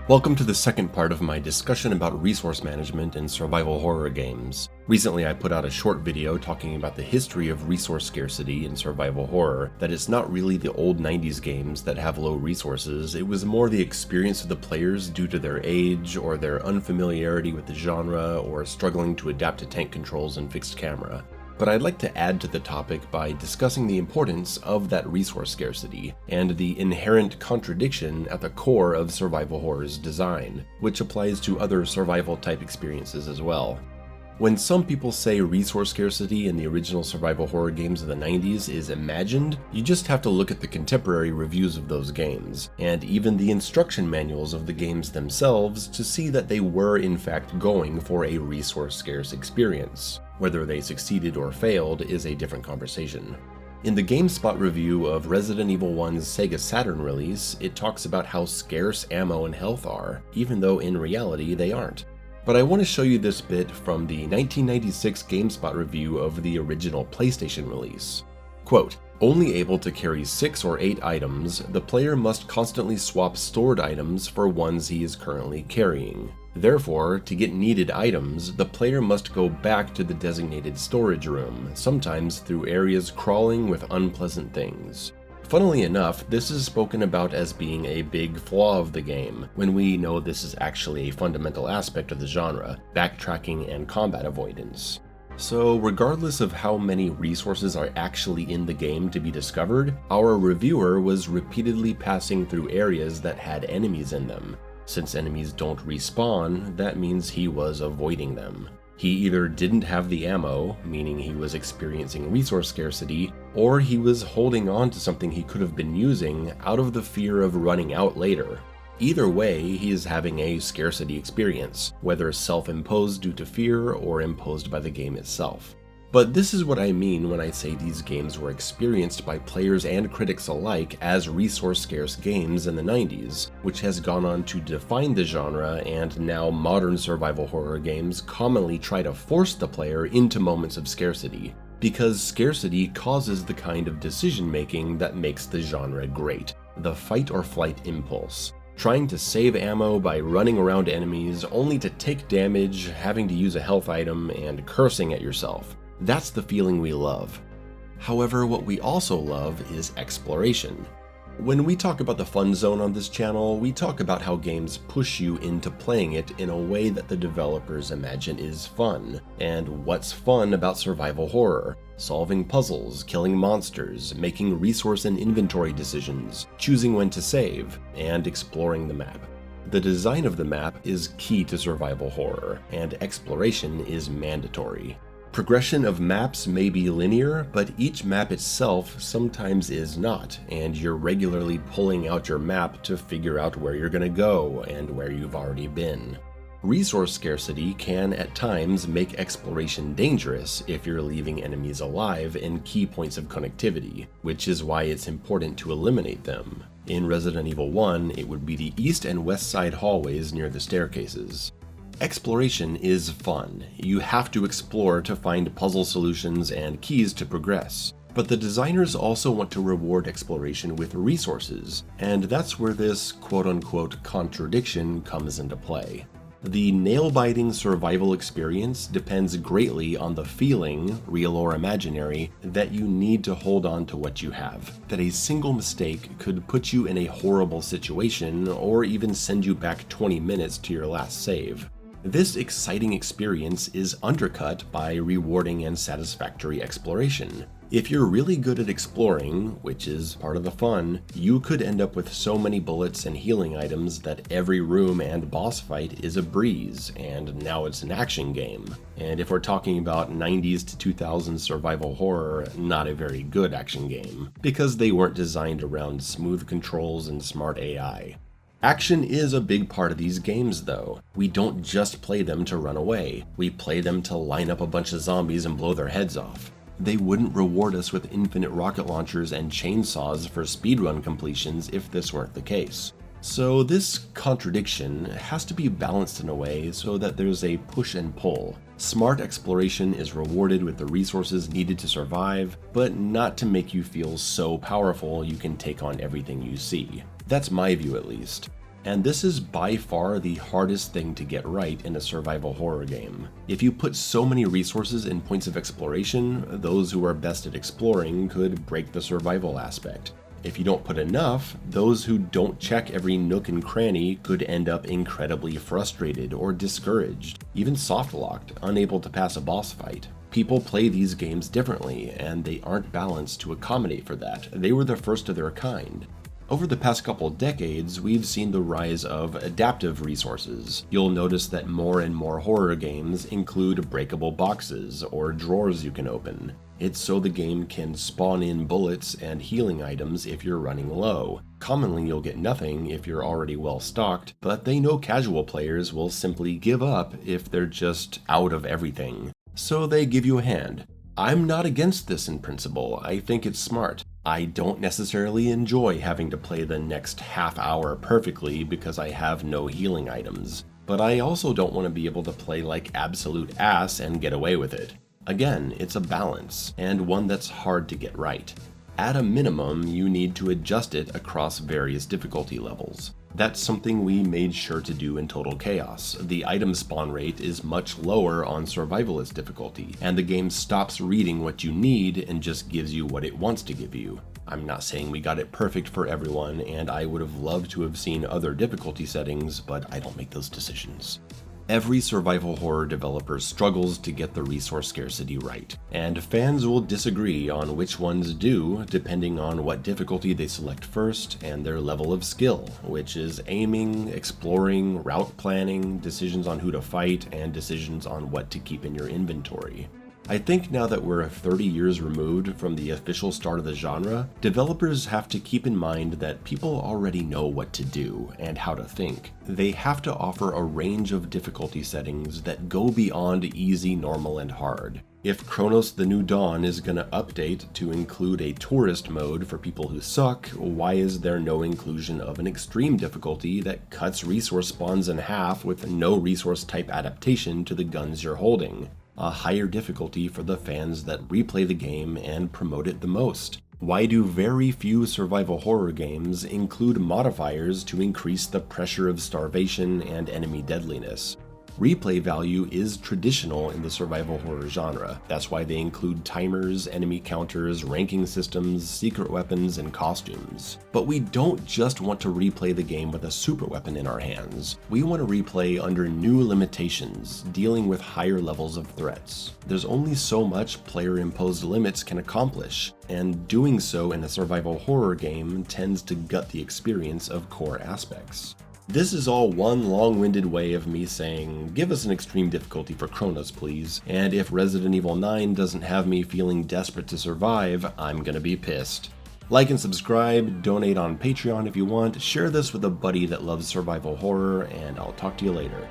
Welcome to the second part of my discussion about resource management in survival horror games. Recently I put out a short video talking about the history of resource scarcity in survival horror, that it's not really the old 90s games that have low resources, it was more the experience of the players due to their age or their unfamiliarity with the genre or struggling to adapt to tank controls and fixed camera. But I'd like to add to the topic by discussing the importance of that resource scarcity and the inherent contradiction at the core of survival horror's design, which applies to other survival type experiences as well. When some people say resource scarcity in the original survival horror games of the 90s is imagined, you just have to look at the contemporary reviews of those games, and even the instruction manuals of the games themselves to see that they were in fact going for a resource scarce experience. Whether they succeeded or failed is a different conversation. In the GameSpot review of Resident Evil 1's Sega Saturn release, it talks about how scarce ammo and health are, even though in reality they aren't. But I want to show you this bit from the 1996 GameSpot review of the original PlayStation release. Quote, "Only able to carry 6 or 8 items, the player must constantly swap stored items for ones he is currently carrying. Therefore, to get needed items, the player must go back to the designated storage room, sometimes through areas crawling with unpleasant things." Funnily enough, this is spoken about as being a big flaw of the game, when we know this is actually a fundamental aspect of the genre, backtracking and combat avoidance. So regardless of how many resources are actually in the game to be discovered, our reviewer was repeatedly passing through areas that had enemies in them. Since enemies don't respawn, that means he was avoiding them. He either didn't have the ammo, meaning he was experiencing resource scarcity, or he was holding on to something he could have been using out of the fear of running out later. Either way, he is having a scarcity experience, whether self-imposed due to fear or imposed by the game itself. But this is what I mean when I say these games were experienced by players and critics alike as resource-scarce games in the 90s, which has gone on to define the genre, and now modern survival horror games commonly try to force the player into moments of scarcity, because scarcity causes the kind of decision-making that makes the genre great, the fight-or-flight impulse. Trying to save ammo by running around enemies only to take damage, having to use a health item, and cursing at yourself. That's the feeling we love. However, what we also love is exploration. When we talk about the fun zone on this channel, we talk about how games push you into playing it in a way that the developers imagine is fun. And what's fun about survival horror? Solving puzzles, killing monsters, making resource and inventory decisions, choosing when to save, and exploring the map. The design of the map is key to survival horror, and exploration is mandatory. Progression of maps may be linear, but each map itself sometimes is not, and you're regularly pulling out your map to figure out where you're gonna go and where you've already been. Resource scarcity can at times make exploration dangerous if you're leaving enemies alive in key points of connectivity, which is why it's important to eliminate them. In Resident Evil 1, it would be the east and west side hallways near the staircases. Exploration is fun. You have to explore to find puzzle solutions and keys to progress. But the designers also want to reward exploration with resources, and that's where this quote-unquote contradiction comes into play. The nail-biting survival experience depends greatly on the feeling, real or imaginary, that you need to hold on to what you have, that a single mistake could put you in a horrible situation or even send you back 20 minutes to your last save. This exciting experience is undercut by rewarding and satisfactory exploration. If you're really good at exploring, which is part of the fun, you could end up with so many bullets and healing items that every room and boss fight is a breeze, and now it's an action game. And if we're talking about 90s to 2000s survival horror, not a very good action game, because they weren't designed around smooth controls and smart AI. Action is a big part of these games though. We don't just play them to run away, we play them to line up a bunch of zombies and blow their heads off. They wouldn't reward us with infinite rocket launchers and chainsaws for speedrun completions if this weren't the case. So this contradiction has to be balanced in a way so that there's a push and pull. Smart exploration is rewarded with the resources needed to survive, but not to make you feel so powerful you can take on everything you see. That's my view at least. And this is by far the hardest thing to get right in a survival horror game. If you put so many resources in points of exploration, those who are best at exploring could break the survival aspect. If you don't put enough, those who don't check every nook and cranny could end up incredibly frustrated or discouraged, even soft-locked, unable to pass a boss fight. People play these games differently, and they aren't balanced to accommodate for that. They were the first of their kind. Over the past couple decades, we've seen the rise of adaptive resources. You'll notice that more and more horror games include breakable boxes or drawers you can open. It's so the game can spawn in bullets and healing items if you're running low. Commonly you'll get nothing if you're already well stocked, but they know casual players will simply give up if they're just out of everything. So they give you a hand. I'm not against this in principle. I think it's smart. I don't necessarily enjoy having to play the next half hour perfectly because I have no healing items, but I also don't want to be able to play like absolute ass and get away with it. Again, it's a balance, and one that's hard to get right. At a minimum, you need to adjust it across various difficulty levels. That's something we made sure to do in Total Chaos. The item spawn rate is much lower on Survivalist difficulty, and the game stops reading what you need and just gives you what it wants to give you. I'm not saying we got it perfect for everyone, and I would have loved to have seen other difficulty settings, but I don't make those decisions. Every survival horror developer struggles to get the resource scarcity right, and fans will disagree on which ones do depending on what difficulty they select first and their level of skill, which is aiming, exploring, route planning, decisions on who to fight, and decisions on what to keep in your inventory. I think now that we're 30 years removed from the official start of the genre, developers have to keep in mind that people already know what to do and how to think. They have to offer a range of difficulty settings that go beyond easy, normal, and hard. If Chronos: The New Dawn is gonna update to include a tourist mode for people who suck, why is there no inclusion of an extreme difficulty that cuts resource spawns in half with no resource type adaptation to the guns you're holding? A higher difficulty for the fans that replay the game and promote it the most. Why do very few survival horror games include modifiers to increase the pressure of starvation and enemy deadliness? Replay value is traditional in the survival horror genre. That's why they include timers, enemy counters, ranking systems, secret weapons, and costumes. But we don't just want to replay the game with a super weapon in our hands. We want to replay under new limitations, dealing with higher levels of threats. There's only so much player-imposed limits can accomplish, and doing so in a survival horror game tends to gut the experience of core aspects. This is all one long-winded way of me saying, give us an extreme difficulty for Chronos, please, and if Resident Evil 9 doesn't have me feeling desperate to survive, I'm gonna be pissed. Like and subscribe, donate on Patreon if you want, share this with a buddy that loves survival horror, and I'll talk to you later.